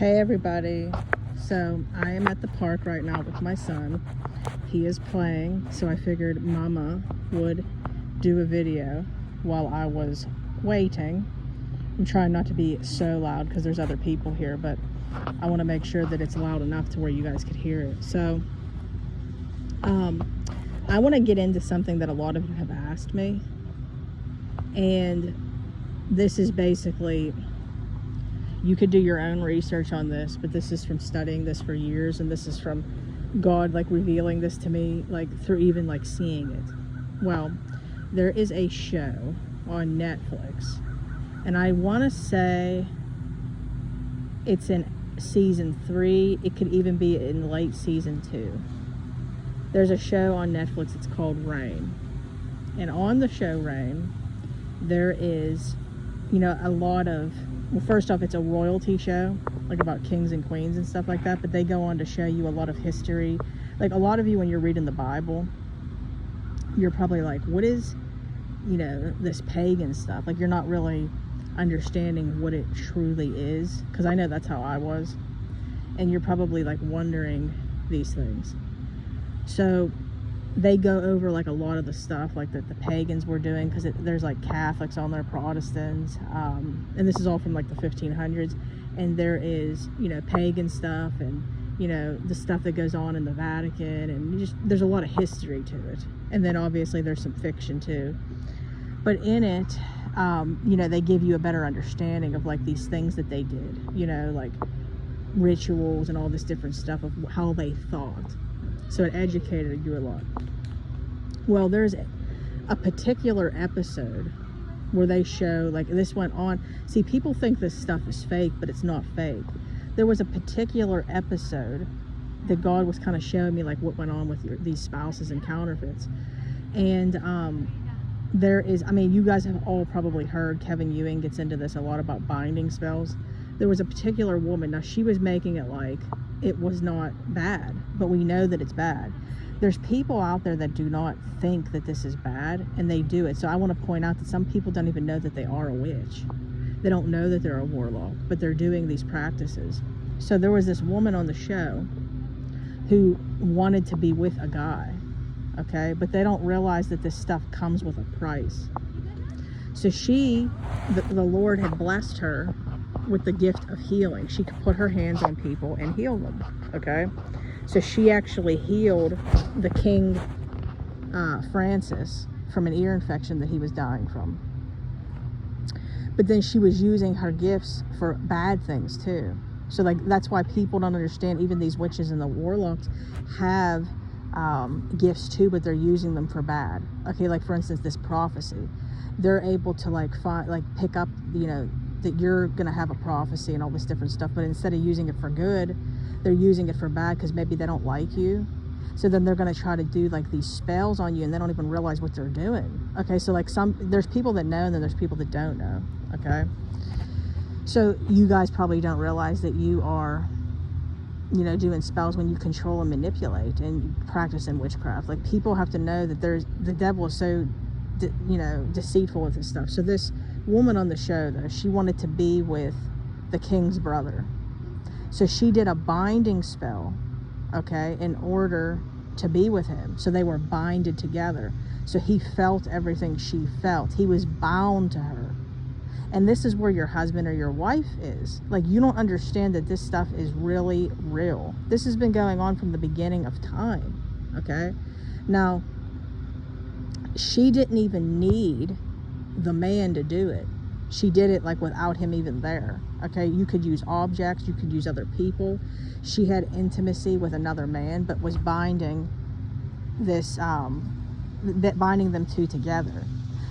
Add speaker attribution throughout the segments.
Speaker 1: Hey everybody, so I am at the park right now with my son. He is playing, so I figured Mama would do a video while I was waiting. I'm trying not to be so loud because there's other people here, but I want to make sure that it's loud enough to where you guys could hear it. So I want to get into something that a lot of you have asked me, and this is basically, you could do your own research on this, but this is from studying this for years, and this is from God like revealing this to me, like through even like seeing it. Well, there is a show on Netflix, and I want to say it's in season 3. It could even be in late season 2. There's a show on Netflix. It's called Reign, and on the show Reign, there is, a lot of, well, first off, it's a royalty show, like about kings and queens and stuff like that, but they go on to show you a lot of history. Like a lot of you, when you're reading the Bible, you're probably like, what is, this pagan stuff? Like, you're not really understanding what it truly is, because I know that's how I was. And you're probably like wondering these things. So they go over like a lot of the stuff like that the pagans were doing, because there's like Catholics on there, Protestants, and this is all from like the 1500s, and there is pagan stuff, and the stuff that goes on in the Vatican, and there's a lot of history to it. And then obviously there's some fiction too, but in it they give you a better understanding of like these things that they did, like rituals and all this different stuff of how they thought. So it educated you a lot. Well, there's a particular episode where they show, like, this went on. See, people think this stuff is fake, but it's not fake. There was a particular episode that God was kind of showing me, like, what went on with these spouses and counterfeits. And there is, you guys have all probably heard, Kevin Ewing gets into this a lot about binding spells. There was a particular woman, now she was making it like it was not bad, but we know that it's bad. There's people out there that do not think that this is bad, and they do it. So I want to point out that some people don't even know that they are a witch. They don't know that they're a warlock, but they're doing these practices. So there was this woman on the show who wanted to be with a guy, okay? But they don't realize that this stuff comes with a price. So the Lord had blessed her with the gift of healing. She could put her hands on people and heal them, okay? So she actually healed the King Francis from an ear infection that he was dying from. But then she was using her gifts for bad things too. So like that's why people don't understand, even these witches and the warlocks have gifts too, but they're using them for bad. Okay, like for instance, this prophecy. They're able to pick up, that you're going to have a prophecy and all this different stuff, but instead of using it for good, they're using it for bad, because maybe they don't like you. So then they're going to try to do like these spells on you, and they don't even realize what they're doing. Okay, so like there's people that know, and then there's people that don't know. Okay, so you guys probably don't realize that you are doing spells when you control and manipulate and practice in witchcraft. Like, people have to know that the devil is so deceitful with this stuff. So this woman on the show, though, she wanted to be with the king's brother. So she did a binding spell, okay, in order to be with him. So they were binded together. So he felt everything she felt. He was bound to her. And this is where your husband or your wife is. Like, you don't understand that this stuff is really real. This has been going on from the beginning of time, okay? Now, she didn't even need the man to do it. She did it like without him even there. Okay, you could use objects, you could use other people. She had intimacy with another man, but was binding binding them two together.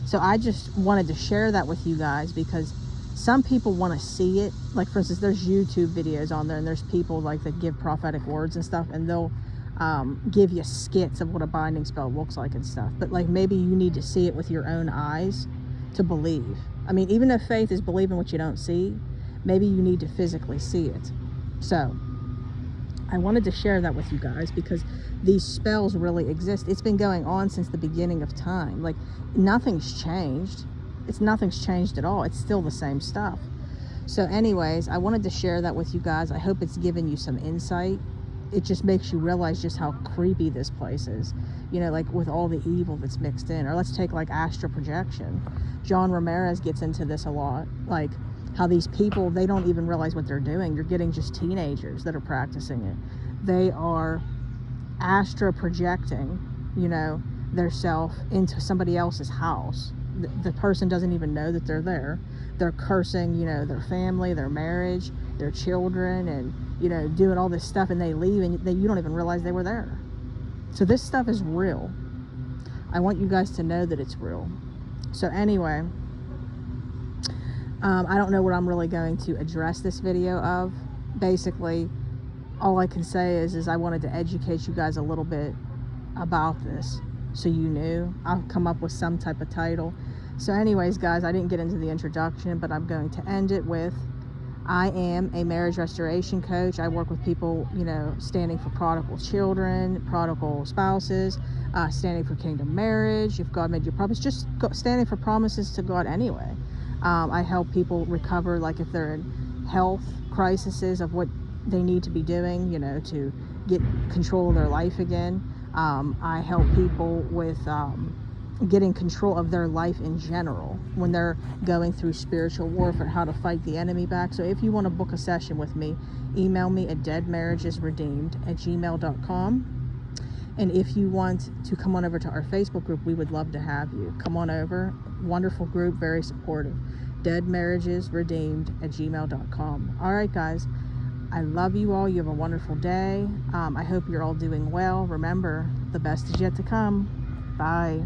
Speaker 1: So I just wanted to share that with you guys, because some people want to see it. Like, for instance, there's YouTube videos on there, and there's people like that give prophetic words and stuff, and they'll give you skits of what a binding spell looks like and stuff. But like, maybe you need to see it with your own eyes to believe. Even though faith is believing what you don't see, maybe you need to physically see it. So I wanted to share that with you guys, because these spells really exist. It's been going on since the beginning of time. Like, nothing's changed. Nothing's changed at all. It's still the same stuff. So anyways, I wanted to share that with you guys. I hope it's given you some insight. It just makes you realize just how creepy this place is, you know, like with all the evil that's mixed in. Or let's take like astral projection. John Ramirez gets into this a lot, like how these people, they don't even realize what they're doing. You're getting just teenagers that are practicing it. They are astral projecting, you know, their self into somebody else's house. The person doesn't even know that they're there. They're cursing, you know, their family, their marriage, their children, and, you know, doing all this stuff, and they leave, and you don't even realize they were there. So this stuff is real. I want you guys to know that it's real. So anyway, I don't know what I'm really going to address this video of. Basically, all I can say is I wanted to educate you guys a little bit about this, so you knew. I'll come up with some type of title. So anyways, guys, I didn't get into the introduction, but I'm going to end it with, I am a marriage restoration coach. I work with people, you know, standing for prodigal children, prodigal spouses, standing for kingdom marriage. If God made you promise, just standing for promises to God anyway. I help people recover, like if they're in health crises of what they need to be doing, you know, to get control of their life again. I help people with getting control of their life in general when they're going through spiritual warfare, how to fight the enemy back. So if you want to book a session with me, email me at deadmarriagesredeemed@gmail.com. And if you want to come on over to our Facebook group, we would love to have you. Come on over. Wonderful group, very supportive. deadmarriagesredeemed@gmail.com. All right, guys. I love you all. You have a wonderful day. I hope you're all doing well. Remember, the best is yet to come. Bye.